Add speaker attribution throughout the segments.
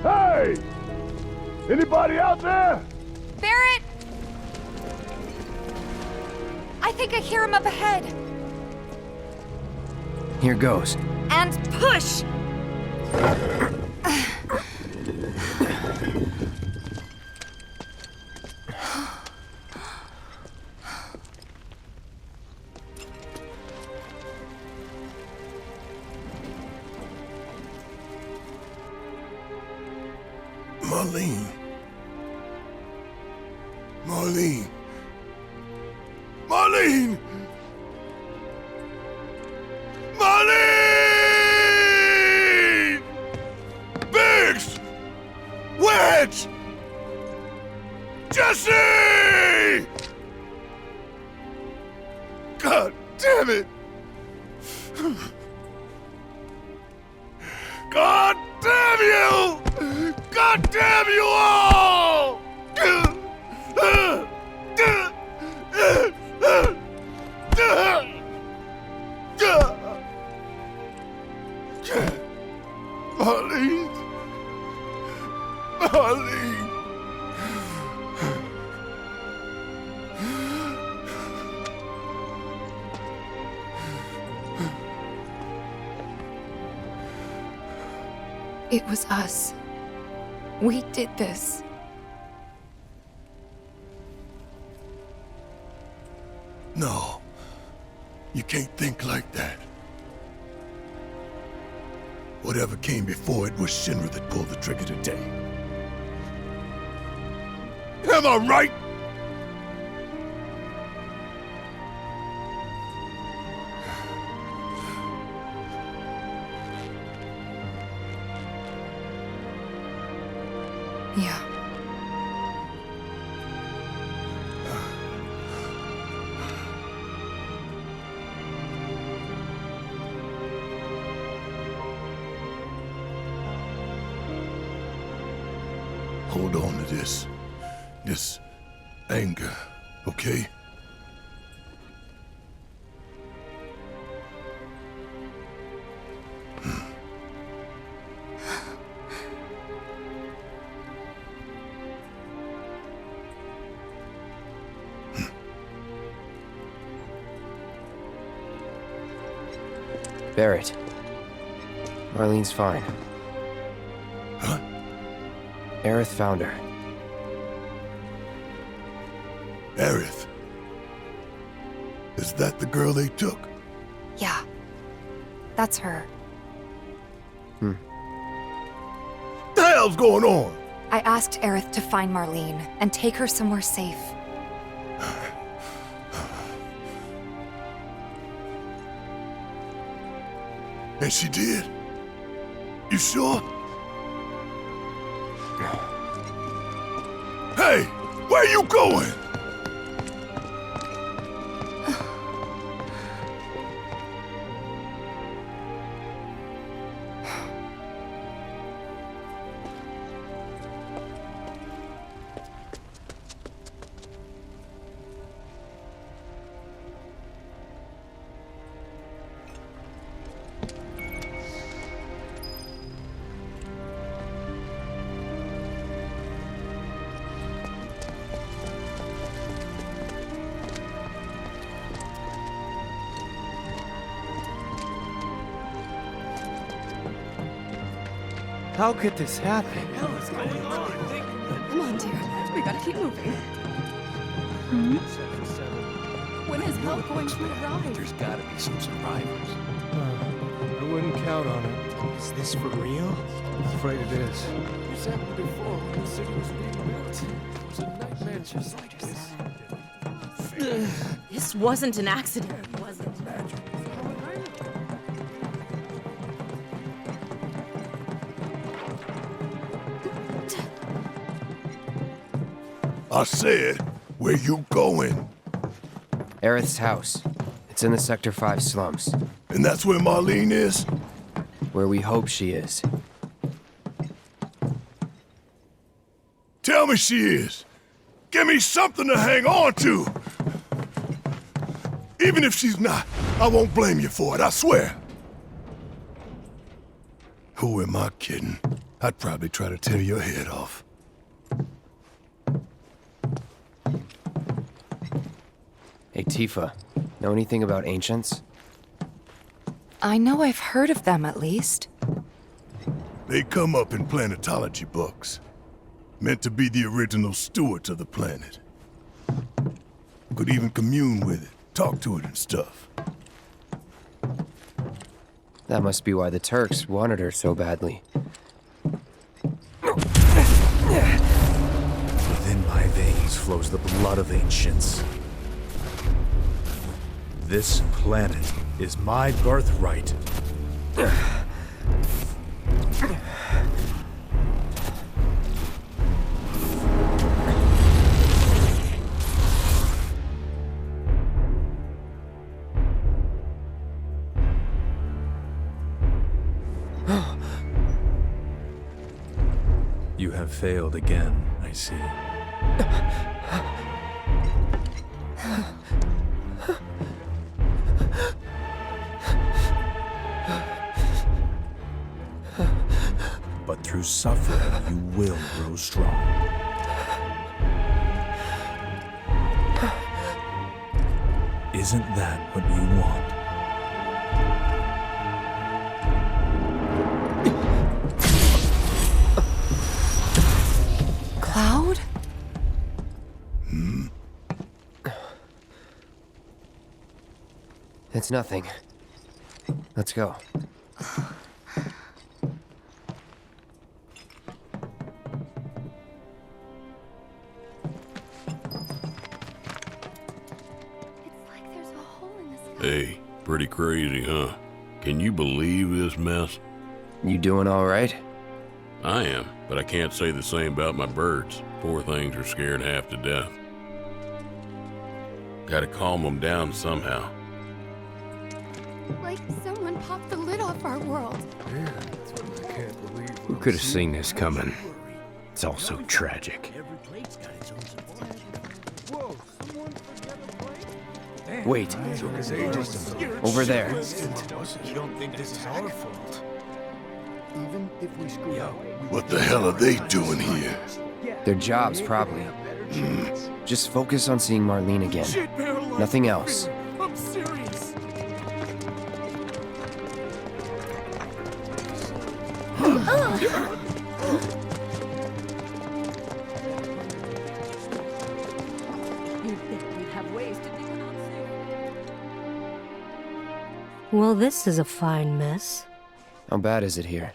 Speaker 1: Hey! Anybody out there?
Speaker 2: Barrett! I think I hear him up ahead.
Speaker 3: Here goes.
Speaker 2: And push!
Speaker 1: Marlene. Marlene. Marlene! Marlene! Biggs! Wedge! Jesse! God damn it! God damn you! God damn you all! Marlene. Marlene.
Speaker 2: It was us. We did this.
Speaker 1: No. You can't think like that. Whatever came before it was Shinra that pulled the trigger today. Am I right?
Speaker 2: Yeah.
Speaker 1: Hold on to this anger, okay?
Speaker 3: Barrett. Marlene's fine.
Speaker 1: Huh?
Speaker 3: Aerith found her.
Speaker 1: Aerith. Is that the girl they took?
Speaker 2: Yeah. That's her.
Speaker 1: The hell's going on?
Speaker 2: I asked Aerith to find Marlene and take her somewhere safe.
Speaker 1: And she did? You sure? Hey, where you going?
Speaker 3: How could this happen?
Speaker 4: Come on, dear. We gotta keep moving. When is help going to arrive?
Speaker 5: There's gotta be some survivors.
Speaker 6: I wouldn't count on it.
Speaker 5: Is this for real?
Speaker 6: I'm afraid it is.
Speaker 5: This happened before when the city was being built. It was a nightmare just like this.
Speaker 4: This wasn't an accident, was it?
Speaker 1: I said, where you going?
Speaker 3: Aerith's house. It's in the Sector 5 slums.
Speaker 1: And that's where Marlene is?
Speaker 3: Where we hope she is.
Speaker 1: Tell me she is. Give me something to hang on to. Even if she's not, I won't blame you for it, I swear. Who am I kidding? I'd probably try to tear your head off.
Speaker 3: Hey, Tifa. Know anything about ancients?
Speaker 2: I know I've heard of them at least.
Speaker 1: They come up in planetology books. Meant to be the original stewards of the planet. Could even commune with it, talk to it and stuff.
Speaker 3: That must be why the Turks wanted her so badly.
Speaker 7: Within my veins flows the blood of ancients. This planet is my birthright. You have failed again, I see. But through suffering, you will grow strong. Isn't that what you want?
Speaker 2: Cloud?
Speaker 3: It's nothing. Let's go.
Speaker 4: It's like there's a hole in the sky.
Speaker 8: Hey, pretty crazy, huh? Can you believe this mess?
Speaker 3: You doing all right?
Speaker 8: I am, but I can't say the same about my birds. Poor things are scared half to death. Gotta calm them down somehow.
Speaker 4: Like someone popped the lid off our world.
Speaker 6: Yeah, that's what I can't believe.
Speaker 9: Who could have seen this coming? It's all so tragic.
Speaker 6: Whoa, someone forget a plate?
Speaker 3: Wait.
Speaker 6: Took us ages to
Speaker 3: Over there.
Speaker 7: You don't think this is our fault?
Speaker 6: Even if we screw up.
Speaker 1: What the hell are they doing here?
Speaker 3: Their jobs, probably. Just focus on seeing Marlene again. Nothing else.
Speaker 5: I'm serious.
Speaker 4: You'd think we'd have ways to do it unsafe.
Speaker 10: Well, this is a fine mess.
Speaker 3: How bad is it here?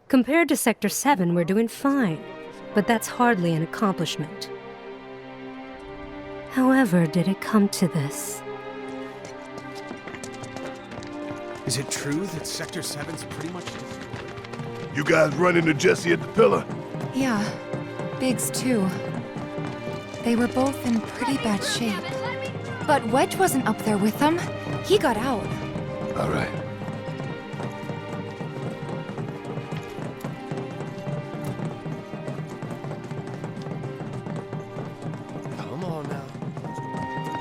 Speaker 10: Compared to Sector 7, we're doing fine. But that's hardly an accomplishment. However, did it come to this?
Speaker 7: Is it true that Sector 7's pretty much destroyed?
Speaker 1: You guys run into Jesse at the pillar?
Speaker 2: Yeah, Biggs too. They were both in pretty bad shape. But Wedge wasn't up there with them. He got out.
Speaker 1: All right.
Speaker 3: Come on now.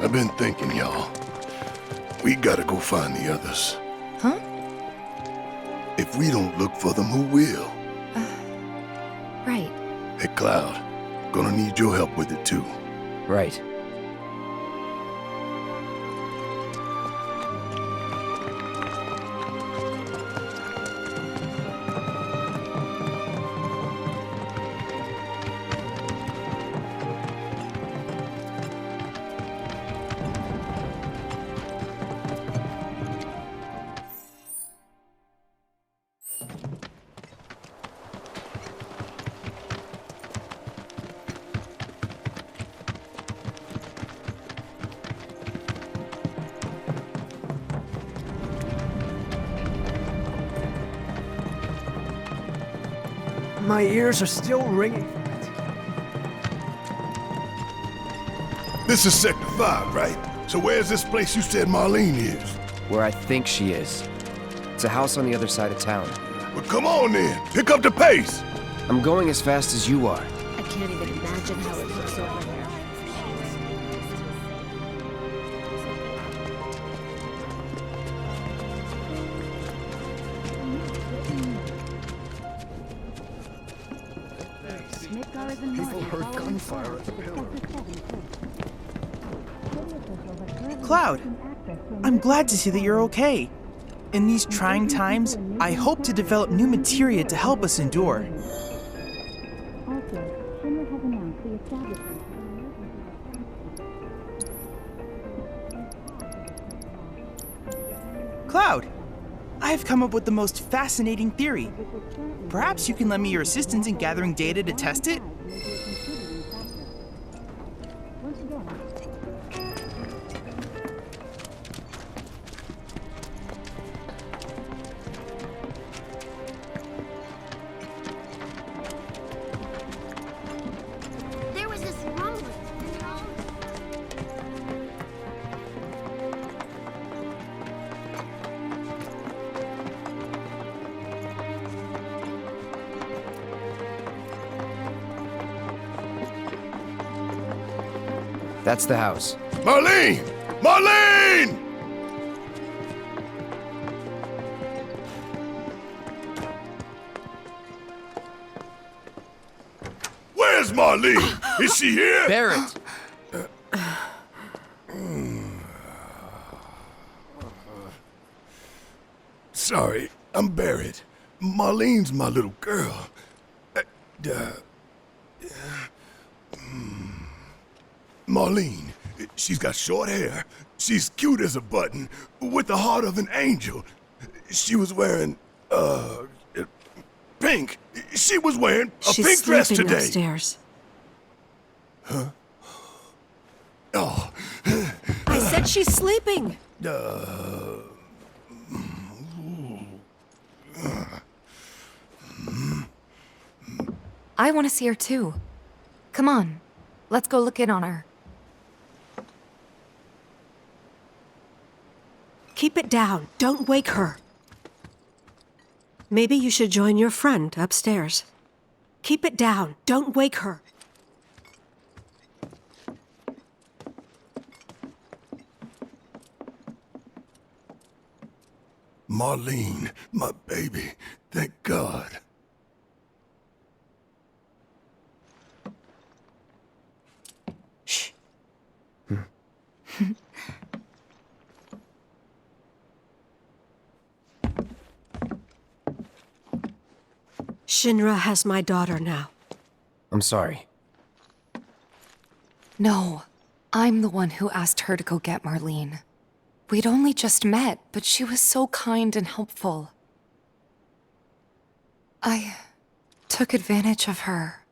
Speaker 1: I've been thinking, y'all. We gotta go find the others.
Speaker 2: Huh?
Speaker 1: If we don't look for them, who will?
Speaker 2: Right.
Speaker 1: Hey, Cloud. Gonna need your help with it, too.
Speaker 3: Right.
Speaker 6: My ears are still ringing.
Speaker 1: This is Sector 5, right? So where's this place you said Marlene is?
Speaker 3: Where I think she is. It's a house on the other side of town.
Speaker 1: Well, come on then. Pick up the pace.
Speaker 3: I'm going as fast as you are.
Speaker 4: I can't even imagine how it looks over there.
Speaker 6: People heard gunfire at the pillar.
Speaker 11: Cloud, I'm glad to see that you're okay. In these trying times, I hope to develop new materia to help us endure. Cloud, I've come up with the most fascinating theory. Perhaps you can lend me your assistance in gathering data to test it?
Speaker 12: There was this rumbling.
Speaker 3: That's the house.
Speaker 1: Marlene! Marlene! Where's Marlene? Is she here?
Speaker 3: Barrett!
Speaker 1: Sorry, I'm Barrett. Marlene's my little girl. Marlene, she's got short hair. She's cute as a button, with the heart of an angel. She was wearing, pink. She was wearing a pink dress
Speaker 13: She's sleeping
Speaker 1: today.
Speaker 13: upstairs.
Speaker 1: Huh? Oh.
Speaker 13: I said she's sleeping.
Speaker 2: I want to see her too. Come on, let's go look in on her.
Speaker 13: Keep it down. Don't wake her. Maybe you should join your friend upstairs. Keep it down. Don't wake her.
Speaker 1: Marlene, my baby. Thank God.
Speaker 13: Shh. Shinra has my daughter now.
Speaker 3: I'm sorry.
Speaker 2: No, I'm the one who asked her to go get Marlene. We'd only just met, but she was so kind and helpful. I took advantage of her.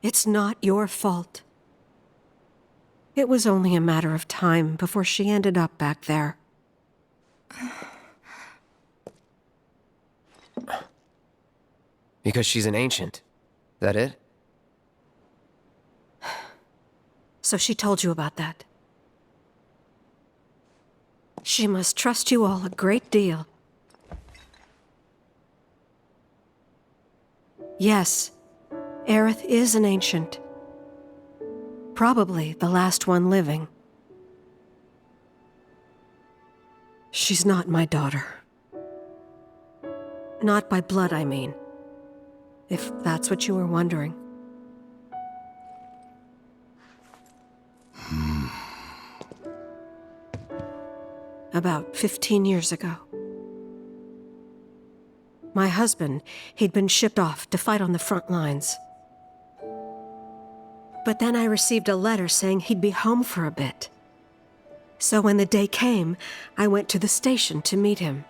Speaker 13: It's not your fault. It was only a matter of time before she ended up back there.
Speaker 3: Because she's an ancient. That it?
Speaker 13: So she told you about that. She must trust you all a great deal. Yes, Aerith is an ancient. Probably the last one living. She's not my daughter. Not by blood, I mean. If that's what you were wondering. About 15 years ago. My husband, he'd been shipped off to fight on the front lines. But then I received a letter saying he'd be home for a bit. So when the day came, I went to the station to meet him.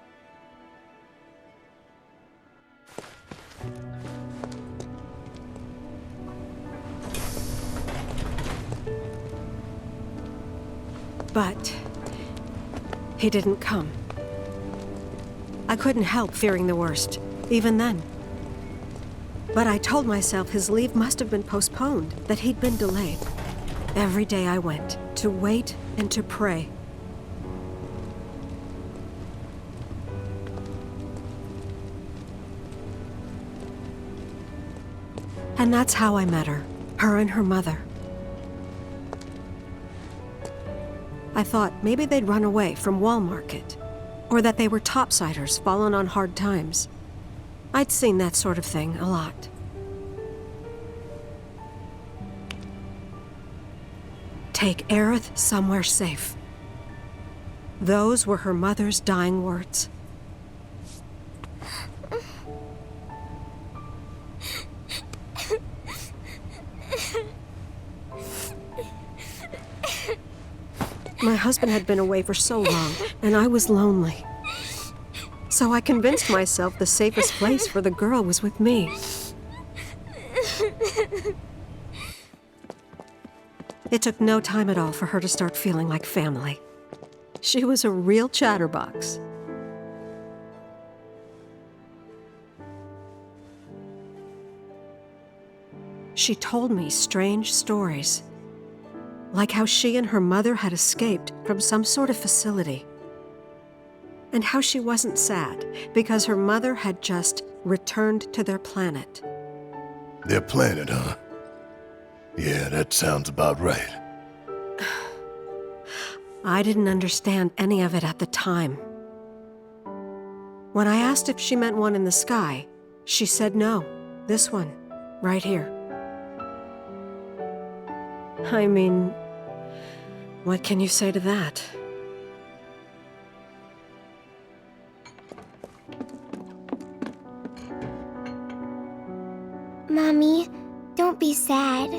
Speaker 13: But he didn't come. I couldn't help fearing the worst, even then. But I told myself his leave must have been postponed, that he'd been delayed. Every day I went, to wait and to pray. And that's how I met her. Her and her mother. I thought maybe they'd run away from Wall Market, or that they were topsiders fallen on hard times. I'd seen that sort of thing a lot. Take Aerith somewhere safe. Those were her mother's dying words. My husband had been away for so long, and I was lonely. So I convinced myself the safest place for the girl was with me. It took no time at all for her to start feeling like family. She was a real chatterbox. She told me strange stories, like how she and her mother had escaped from some sort of facility, and how she wasn't sad because her mother had just returned to their planet.
Speaker 1: Their planet, huh? Yeah, that sounds about right.
Speaker 13: I didn't understand any of it at the time. When I asked if she meant one in the sky, she said no, this one, right here. I mean, what can you say to that?
Speaker 12: Mommy, don't be sad.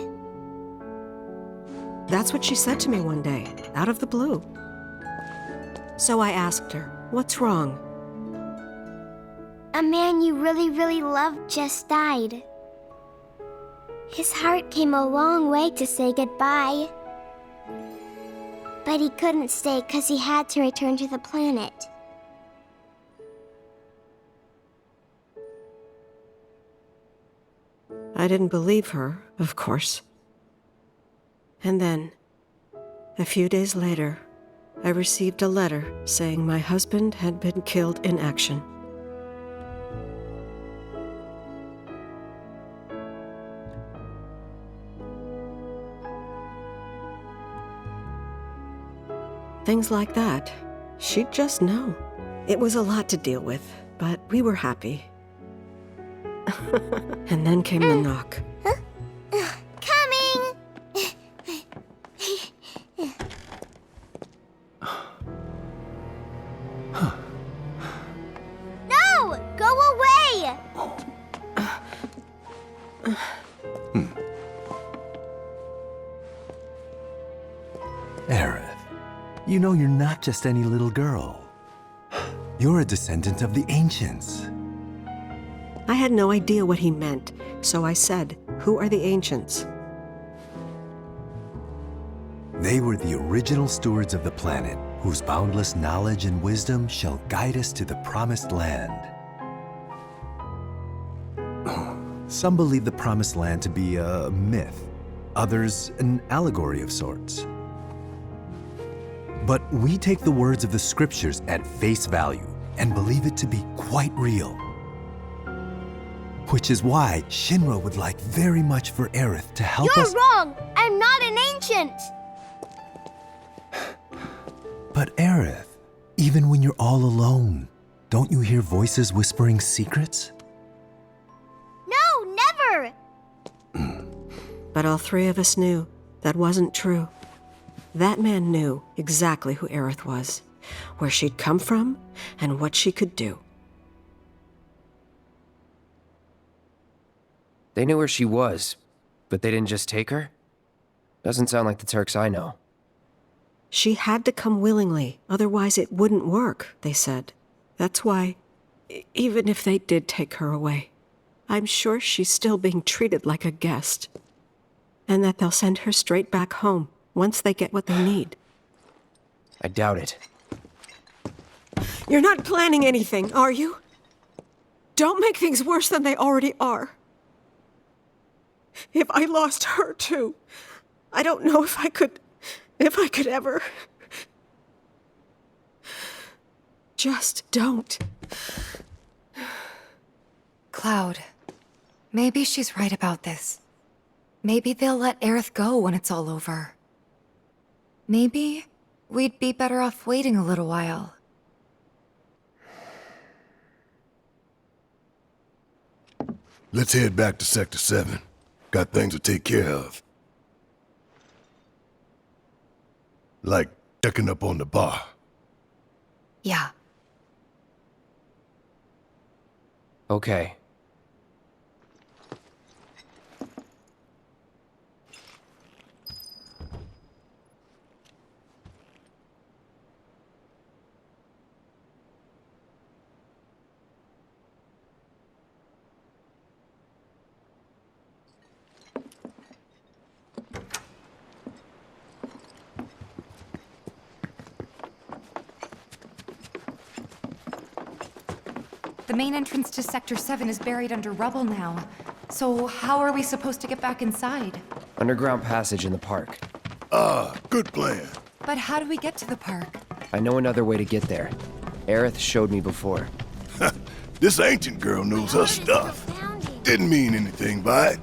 Speaker 13: That's what she said to me one day, out of the blue. So I asked her, what's wrong?
Speaker 12: A man you really, really loved just died. His heart came a long way to say goodbye. But he couldn't stay because he had to return to the planet.
Speaker 13: I didn't believe her, of course. And then, a few days later, I received a letter saying my husband had been killed in action. Things like that, she'd just know. It was a lot to deal with, but we were happy. And then came the knock.
Speaker 12: Coming! No! Go away!
Speaker 14: Aerith, you know you're not just any little girl. You're a descendant of the Ancients.
Speaker 13: I had no idea what he meant, so I said, "Who are the Ancients?"
Speaker 14: They were the original stewards of the planet, whose boundless knowledge and wisdom shall guide us to the Promised Land. Some believe the Promised Land to be a myth, others an allegory of sorts. But we take the words of the scriptures at face value and believe it to be quite real. Which is why Shinra would like very much for Aerith to help us—
Speaker 12: You're wrong! I'm not an ancient!
Speaker 14: But Aerith, even when you're all alone, don't you hear voices whispering secrets?
Speaker 12: No, never!
Speaker 13: But all three of us knew that wasn't true. That man knew exactly who Aerith was, where she'd come from, and what she could do.
Speaker 3: They knew where she was, but they didn't just take her? Doesn't sound like the Turks I know.
Speaker 13: She had to come willingly, otherwise it wouldn't work, they said. That's why, even if they did take her away, I'm sure she's still being treated like a guest. And that they'll send her straight back home once they get what they need.
Speaker 3: I doubt it.
Speaker 13: You're not planning anything, are you? Don't make things worse than they already are. If I lost her too, I don't know if I could ever. Just don't.
Speaker 2: Cloud, Maybe she's right about this. Maybe they'll let Aerith go when it's all over. Maybe we'd be better off waiting a little while.
Speaker 1: Let's head back to Sector 7. Got things to take care of. Like checking up on the bar.
Speaker 2: Yeah.
Speaker 3: Okay.
Speaker 2: The main entrance to Sector 7 is buried under rubble now. So how are we supposed to get back inside?
Speaker 3: Underground passage in the park.
Speaker 1: Ah, good plan.
Speaker 2: But how do we get to the park?
Speaker 3: I know another way to get there. Aerith showed me before.
Speaker 1: This ancient girl knows her stuff. Didn't mean anything by it.